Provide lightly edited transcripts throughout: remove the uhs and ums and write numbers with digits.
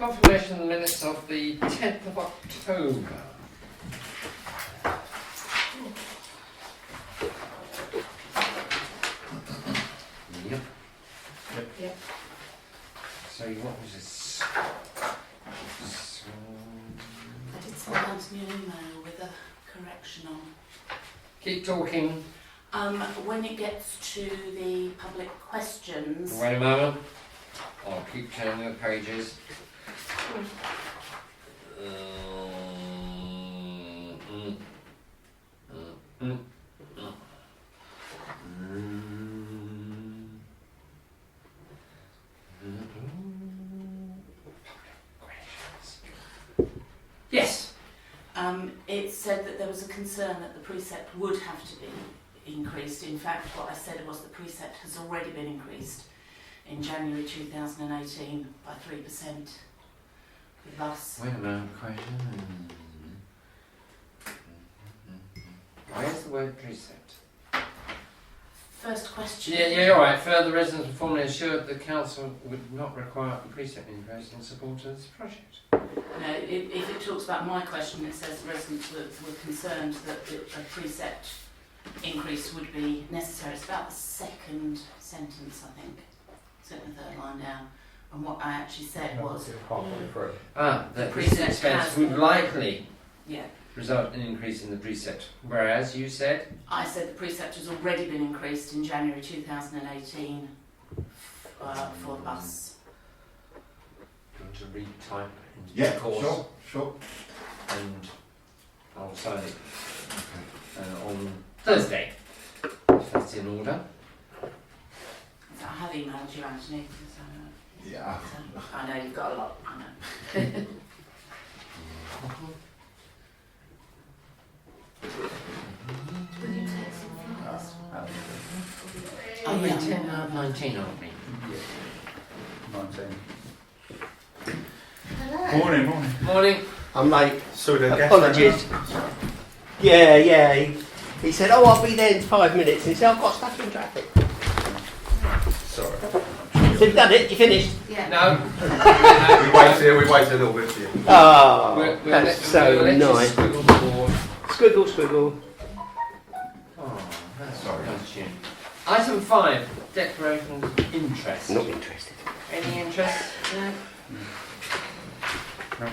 Confirmation of the minutes of the 10th of October. Yep. Yep. So what was this? I did send out to you an email with a correction on. Keep talking. When it gets to the public questions. Wait a moment. I'll keep turning the pages. Yes. It said that there was a concern that the precept would have to be increased. In fact, what I said was the precept has already been increased in January 2018 by 3% with us. Wait a moment, question. Why is the word precept? First question. Yeah, all right. Further, residents were formally assured the council would not require a precept increase in support of this project. No, if it talks about my question, it says residents were concerned that a precept increase would be necessary. It's about the second sentence, I think. It's in the third line down. And what I actually said was... That the precept expense has- would likely Yeah. result in an increase in the precept. Whereas you said... I said the precept has already been increased in January 2018 for the bus. Do you want to retype into Yeah, the course? sure. And I'll sign it Okay. on Thursday. If that's in order. So I have emailed you, Anthony. So, Yeah. I know you've got a lot. I know. Will you take some flyers? Oh, yeah. 10 out of 19, aren't we? 19. Morning. Morning. I'm late. So the Apologies. Yeah. He said, "Oh, I'll be there in 5 minutes." And he said, "I've got stuck in traffic." Sorry. So you've done it. You finished. Yeah. No. We wait a little bit for you. Oh, that's so nice. Squiggle the board. Squiggle. Oh, that's Sorry. nice tune. Item 5, declaration of interest. Not interested. Any interest? No.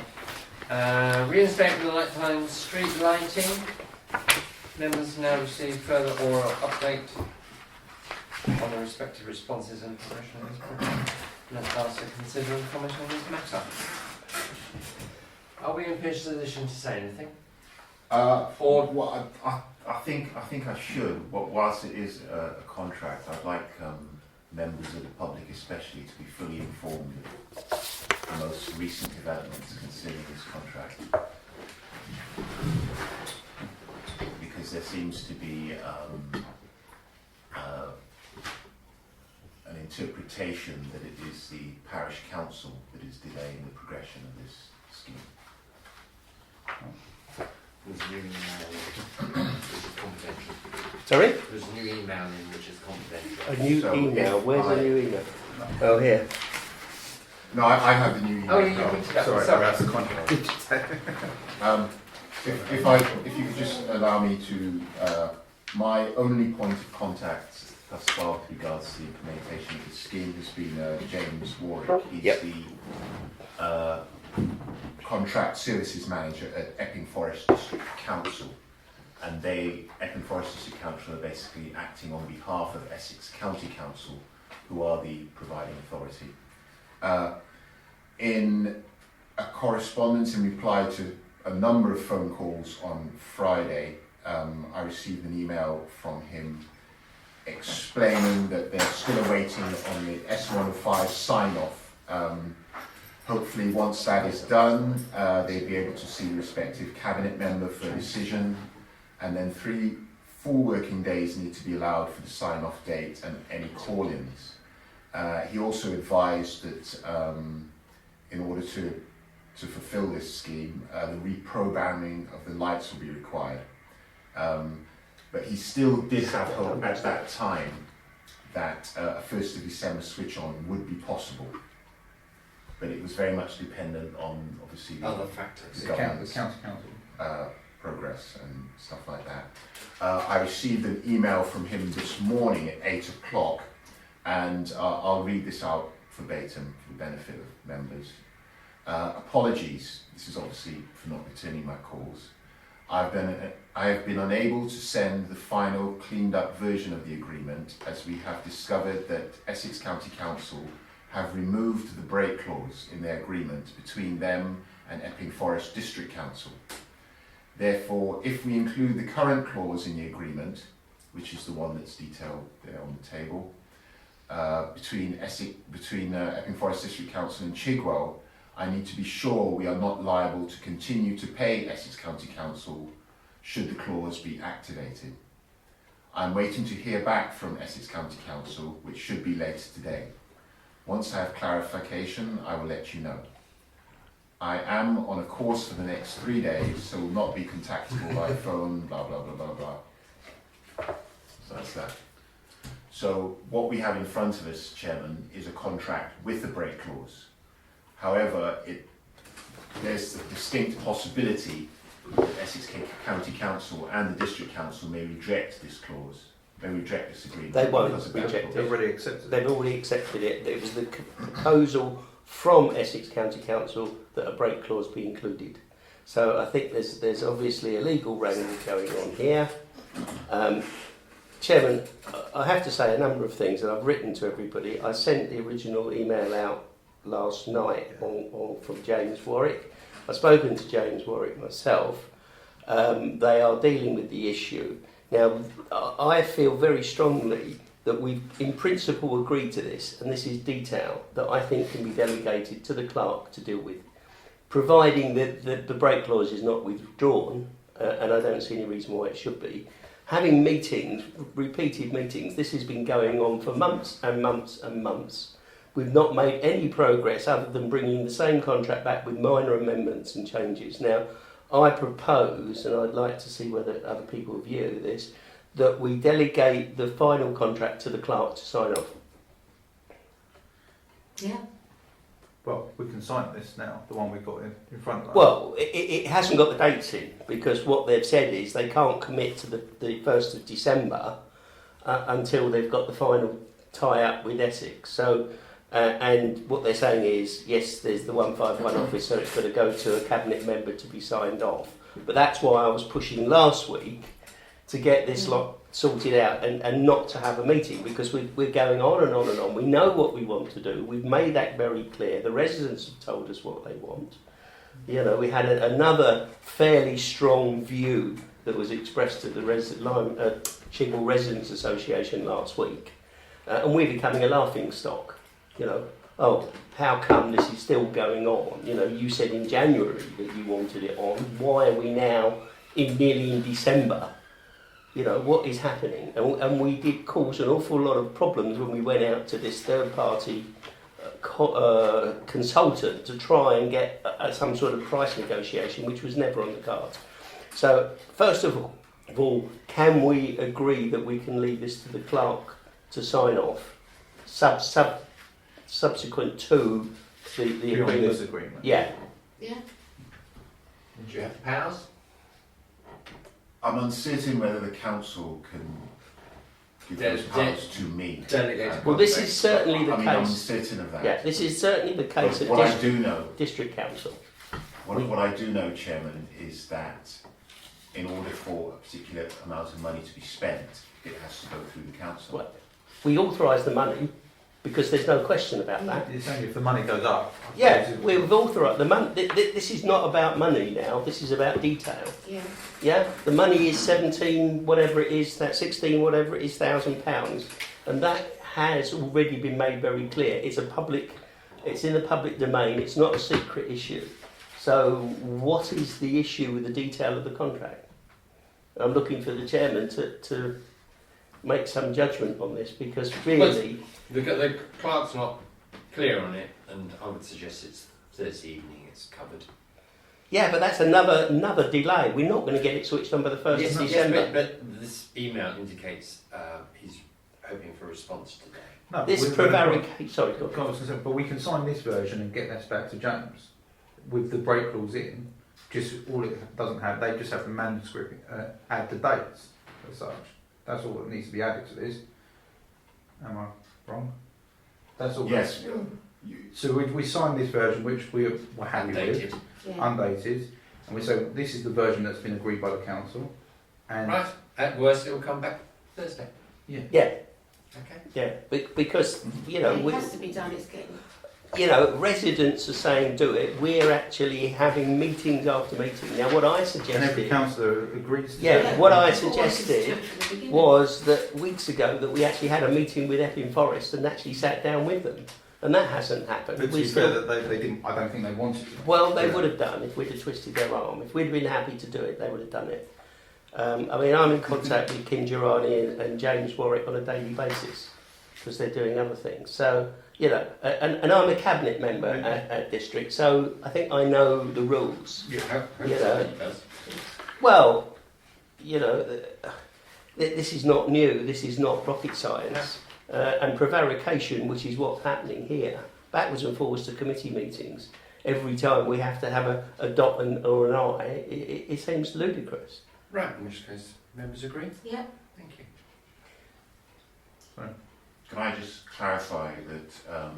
Reinstatement of nighttime street lighting. Members now receive further oral update on the respective responses and progression of this program. Let's ask to consider and comment on this matter. Are we in position to say anything? Well, I think I should. But whilst it is a contract, I'd like members of the public, especially, to be fully informed of the most recent developments concerning this contract, because there seems to be an interpretation that it is the parish council that is delaying the progression of this scheme. There's a new email which is confidential. Sorry? There's a new email in which is confidential. A new So email. if Where's I- the new email? Oh, here. No, I have the new email. Oh, you picked it up. Sorry, Sorry. that's the contract. If you could just allow me to, my only point of contact thus far with regards to the implementation of the scheme has been James Warwick. He's Yep. the contract services manager at Epping Forest District Council, and Epping Forest District Council are basically acting on behalf of Essex County Council, who are the providing authority. In a correspondence in reply to a number of phone calls on Friday, I received an email from him explaining that they're still awaiting on the S105 sign-off. Hopefully once that is done, they'll be able to see the respective cabinet member for a decision, and then 3 full working days need to be allowed for the sign-off date and any call-ins. He also advised that in order to fulfill this scheme, the reprogramming of the lights will be required. But he still did have hope at that time that a 1st of December switch on would be possible. but it was very much dependent on obviously the Other factors. the The government's county council. progress and stuff like that. I received an email from him this morning at 8 o'clock, and I'll read this out verbatim for the benefit of members. Apologies, this is obviously for not returning my calls. I have been unable to send the final cleaned up version of the agreement, as we have discovered that Essex County Council have removed the break clause in their agreement between them and Epping Forest District Council. Therefore, if we include the current clause in the agreement, which is the one that's detailed there on the table, between Epping Forest District Council and Chigwell, I need to be sure we are not liable to continue to pay Essex County Council should the clause be activated. I'm waiting to hear back from Essex County Council, which should be later today. Once I have clarification, I will let you know. I am on a course for the next 3 days, so will not be contactable by phone, blah, blah, blah, blah, blah. So that's that. So what we have in front of us, Chairman, is a contract with a break clause. However, there's a distinct possibility that Essex County Council and the District Council may reject this clause, may reject this agreement. They won't because of that reject clause. They've already accepted They've already accepted it. It was the proposal from Essex County Council that a break clause be included. So I think there's obviously a legal wrangle going on here. Chairman, I have to say a number of things, and I've written to everybody. I sent the original email out last night from James Warwick. I've spoken to James Warwick myself. They are dealing with the issue. Now, I feel very strongly that we've in principle agreed to this, and this is detail that I think can be delegated to the clerk to deal with, providing that the break clause is not withdrawn, and I don't see any reason why it should be. Having meetings, repeated meetings, this has been going on for months and months and months. We've not made any progress other than bringing the same contract back with minor amendments and changes. Now, I propose, and I'd like to see whether other people view this, that we delegate the final contract to the clerk to sign off. Yeah. Well, we can sign this now, the one we've got in front of us. Well, it hasn't got the dates in, because what they've said is they can't commit to the 1st of December until they've got the final tie-up with Essex. So, and what they're saying is, yes, there's the 151 office, so it's got to go to a cabinet member to be signed off. But that's why I was pushing last week to get this lot sorted out and not to have a meeting, because we're going on and on and on. We know what we want to do. We've made that very clear. The residents have told us what they want. You know, we had another fairly strong view that was expressed to the Chigwell Residents Association last week, and we're becoming a laughing stock. You know, oh, how come this is still going on? You know, you said in January that you wanted it on. Why are we now nearly in December? You know, what is happening? And we did cause an awful lot of problems when we went out to this third-party consultant to try and get some sort of price negotiation, which was never on the cards. So, first of all, can we agree that we can leave this to the clerk to sign off, subsequent to the Beyond agreement? this agreement. Yeah. Yeah. Do you have the powers? I'm uncertain whether the council can give those powers to me. Delegate. Well, this is certainly the I mean, I'm case. uncertain of that. Yeah, this is certainly the case But at what I do know, District Council. what I do know, Chairman, is that in order for a particular amount of money to be spent, it has to go through the council. Well, we authorise the money because there's no question about that. It's only if the money goes up. Yeah, we've authorised the money. This is not about money now. This is about detail. Yeah. Yeah, the money is 17, whatever it is, that 16, whatever it is, £1,000, and that has already been made very clear. It's in the public domain. It's not a secret issue. So, what is the issue with the detail of the contract? I'm looking for the chairman to make some judgment on this, because really, The clerk's not clear on it, and I would suggest it's Thursday evening. It's covered. yeah, but that's another delay. We're not going to get it switched on by the 1st of December. but this email indicates he's hoping for a response today. No, This prevarication. Sorry, go on. but we can sign this version and get this back to James with the break clause in. Just all it doesn't have, they just have to manuscript add the dates as such. That's all that needs to be added to this. Am I wrong? That's all. Yes. So we sign this version, which we're happy with, undated, and we say this is the version that's been agreed by the council. And Right, at worst it will come back Thursday. Yeah, Okay. yeah. Because you know, It has to be done. It's getting. you know, residents are saying do it. We're actually having meetings after meeting. Now, what I every suggested, councillor agrees to Yeah, that. what I Always suggested do it from the beginning. was that weeks ago that we actually had a meeting with Epping Forest and actually sat down with them, and that hasn't happened. But to We be still- fair, that they didn't. I don't think they wanted to. Well, they Yeah. would have done if we'd have twisted their arm. If we'd been happy to do it, they would have done it. I mean, I'm in contact with Kim Girani and James Warwick on a daily basis because they're doing other things. So, you know, and I'm a cabinet member at district, so I think I know the rules. Yeah. Yeah. Well, you know, this is not new. This is not rocket science. And prevarication, which is what's happening here, backwards and forwards to committee meetings, every time we have to have a dot or an I, it seems ludicrous. Right, in which case, members agree? Yeah. Thank you. Can I just clarify that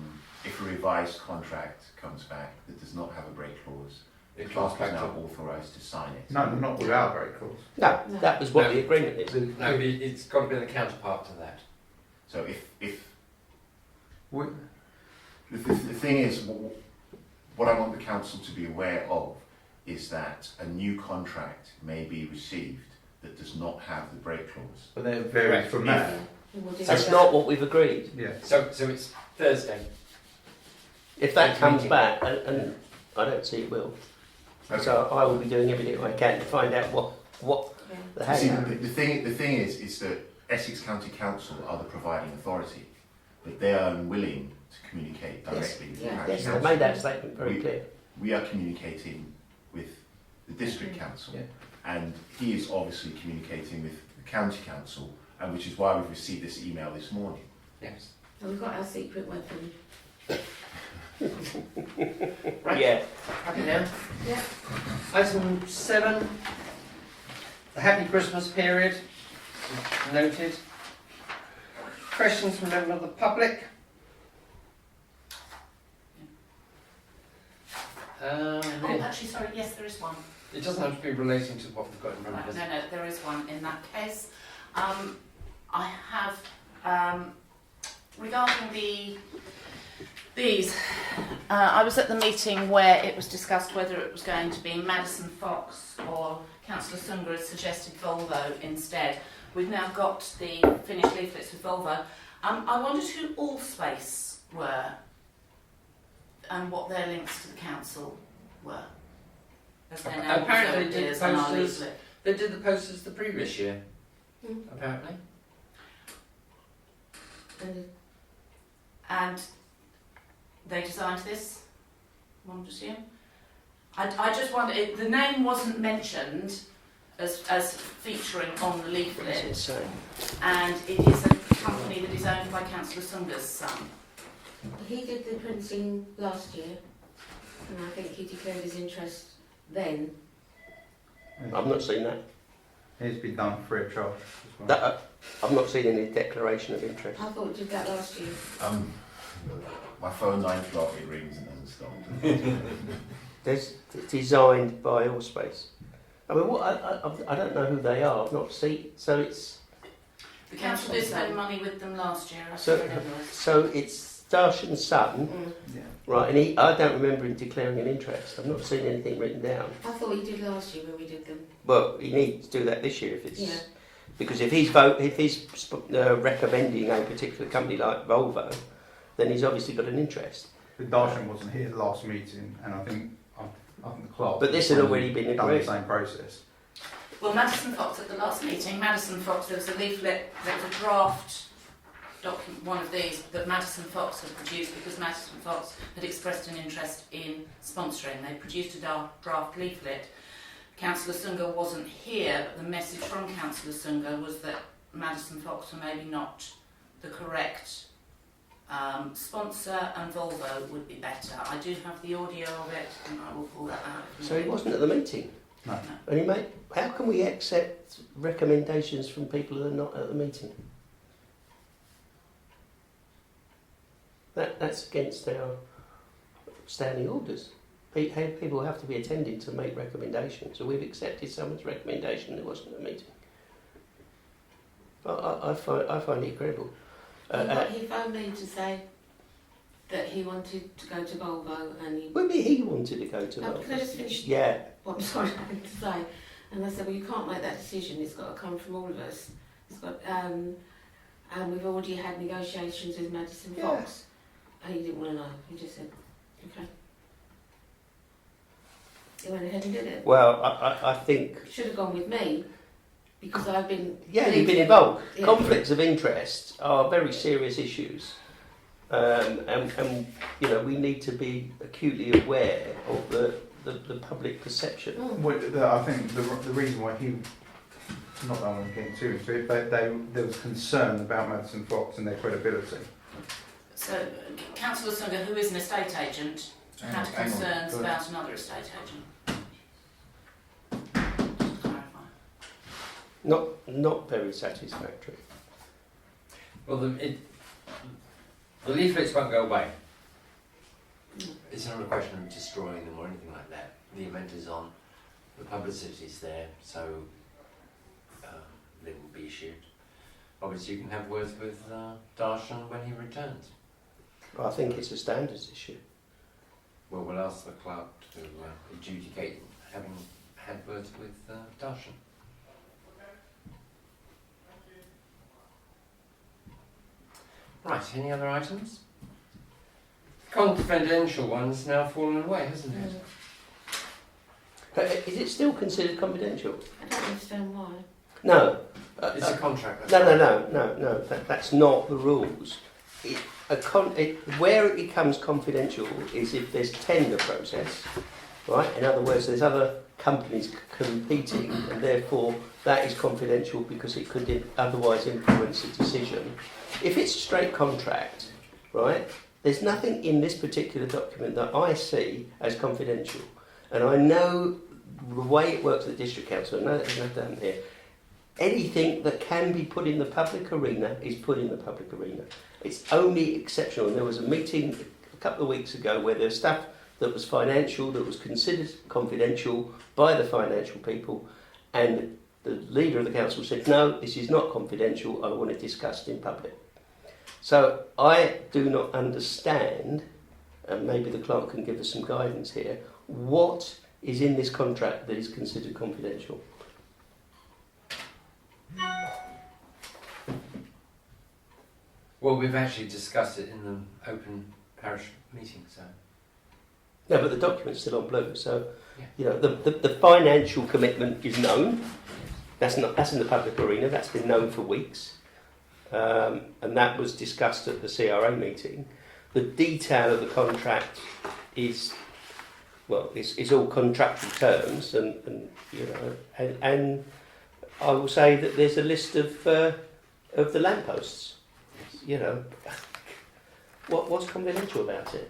if a revised contract comes back that does not have a break clause, the It comes clerk is back now to... authorised to sign it? No, not without break clause. No, No. that was what No. the agreement is. No, but it's got to be the counterpart to that. So if We, the thing is, what I want the council to be aware of is that a new contract may be received that does not have the break clause. but they're varies from that. And we'll do That's that. not what we've agreed. Yeah. So it's Thursday. If that Next comes meeting. back, and I don't see it will, Okay. so I will be doing everything I can to find out what Yeah. the You see, heck. the thing is that Essex County Council are the providing authority, but they are unwilling to communicate directly with the Yeah. county Yes, council. they made that statement very clear. We are communicating with the district council, Yeah. and he is obviously communicating with the county council, and which is why we've received this email this morning. Yes. And we've got our secret weapon. Right. Yeah. Happy now? Yeah. Item 7. The happy Christmas period. Noted. Questions from members of the public? Oh, actually, sorry, yes, there is one. It doesn't have to be relating to what we've got in front Right, of us. no, there is one in that case. I have, regarding these, I was at the meeting where it was discussed whether it was going to be Madison Fox or Councillor Sunga has suggested Volvo instead. We've now got the finished leaflets with Volvo. I wondered who Allspace were and what their links to the council were. As they're now Apparently also did appears on our posters. leaflet. They did the posters the previous year, Mm. apparently. And they designed this, one would assume. I just wonder, the name wasn't mentioned as featuring on the That's leaflet, insane. and it is a company that is owned by Councillor Sunga's son. He did the printing last year, and I think he declared his interest then. I've not seen that. It's been done free of charge as well. That I've not seen any declaration of interest. I thought we did that last year. My phone 9 o'clock, it rings and doesn't stop. There's designed by Allspace. I mean, what I don't know who they are. I've not seen. So it's The council did spend money with them last year, I So- remember. so it's Darshan's son, Yeah. right? And I don't remember him declaring an interest. I've not seen anything written down. I thought he did last year when we did them. Well, he needs to do that this year if it's Yeah. because if he's recommending a particular company like Volvo, then he's obviously got an interest. But Darshan wasn't here last meeting, and I think the clerk. But this had already been done the agreed. same process. Well, Madison Fox at the last meeting, Madison Fox, there was a leaflet, there was a draft document, one of these, that Madison Fox had produced because Madison Fox had expressed an interest in sponsoring. They produced a draft leaflet. Councillor Sunga wasn't here, but the message from Councillor Sunga was that Madison Fox were maybe not the correct Sponsor and Volvo would be better. I do have the audio of it, and I will pull that out. So he wasn't at the meeting? No. And he made, how can we accept recommendations from people that are not at the meeting? That's against our standing orders. People have to be attending to make recommendations. So we've accepted someone's recommendation that wasn't at the meeting. I find it incredible. He phoned me to say that he wanted to go to Volvo and he... Maybe he wanted to go to Can I just Volvo. finish Yeah. what I'm sorry to say? And I said, well, you can't make that decision. It's got to come from all of us. It's got, and we've already had negotiations with Madison Yeah. Fox. And he didn't want to know. He just said, okay. He went ahead and did it. Well, I think... Should have gone with me because I've been... Yeah, you've been involved. Yeah. Conflicts of interest are very serious issues. And you know, we need to be acutely aware of the public perception. Well, I think the reason why he, not that I want to get into it, but there was concern about Madison Fox and their credibility. So, Councillor Sunger, who is an estate agent, had Hang on. concerns Good. about another estate agent. Just to clarify. Not very satisfactory. Well, the leaflets won't go away. It's not a question of destroying them or anything like that. The event is on, the publicity's there, so they will be issued. Obviously, you can have words with Darshan when he returns. I think it's a standards issue. Well, we'll ask the clerk to adjudicate having had words with Darshan. Right, any other items? Confidential one's now fallen away, hasn't it? Is it still considered confidential? I don't understand why. No. It's a contract. No. That's not the rules. Where it becomes confidential is if there's tender process, right? In other words, there's other companies competing, and therefore that is confidential because it could otherwise influence the decision. If it's a straight contract, right? There's nothing in this particular document that I see as confidential, and I know the way it works at the district council. I know that there's no done here. Anything that can be put in the public arena is put in the public arena. It's only exceptional. And there was a meeting a couple of weeks ago where there's stuff that was financial, that was considered confidential by the financial people, and the leader of the council said, no, this is not confidential, I want to discuss it in public. So I do not understand, and maybe the clerk can give us some guidance here, what is in this contract that is considered confidential. Well, we've actually discussed it in the open parish meeting, so. No, but the document's still on blue, so Yeah. you know the financial commitment is known. That's in the public arena. That's been known for weeks, and that was discussed at the CRA meeting. The detail of the contract is, well, it's all contractual terms, and you know, and I will say that there's a list of the lampposts. You know, what's confidential about it?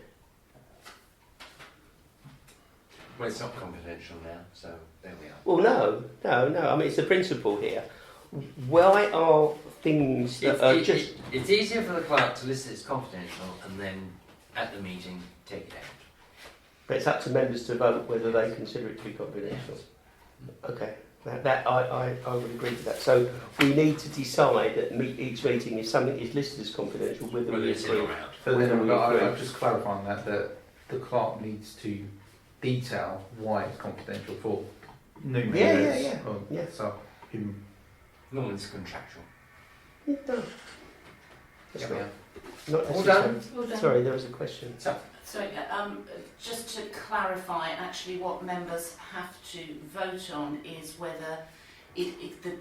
Well, it's not confidential now, so there we are. Well, no. I mean, it's the principle here. Why are things that are just... It's easier for the clerk to list it as confidential and then at the meeting take it out. But it's up to members to vote whether they consider it to be confidential. Okay, that I would agree to that. So we need to decide at each meeting if something is listed as confidential, whether we it's in agree. or out. So then Whether we agree. I'm just clarifying that the clerk needs to detail why it's confidential for numerous. Yeah. Yeah. So him. Normally it's contractual. No. That's Yeah, we not, are. not All necessarily. done? Well done. Sorry, there was a question. So, So, just to clarify, actually what members have to vote on is whether it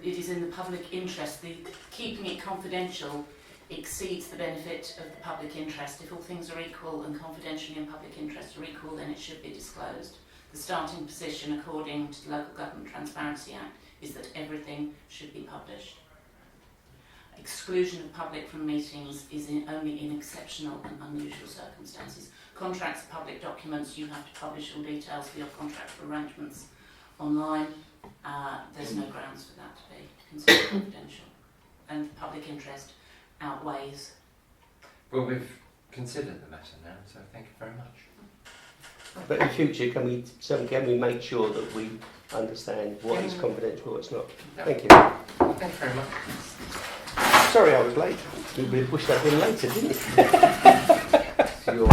is in the public interest. Keeping it confidential exceeds the benefit of the public interest. If all things are equal and confidentiality and public interest are equal, then it should be disclosed. The starting position, according to the Local Government Transparency Act, is that everything should be published. exclusion of public from meetings is only in exceptional and unusual circumstances. Contracts are public documents. You have to publish all details for your contractual arrangements online. There's no grounds for that to be considered confidential, and public interest outweighs. Well, we've considered the matter now, so thank you very much. But in future, can we make sure that we understand what is confidential, what's not? Yeah. Thank you. Thank you very much. Sorry I was late. We pushed that in later, didn't we? So you're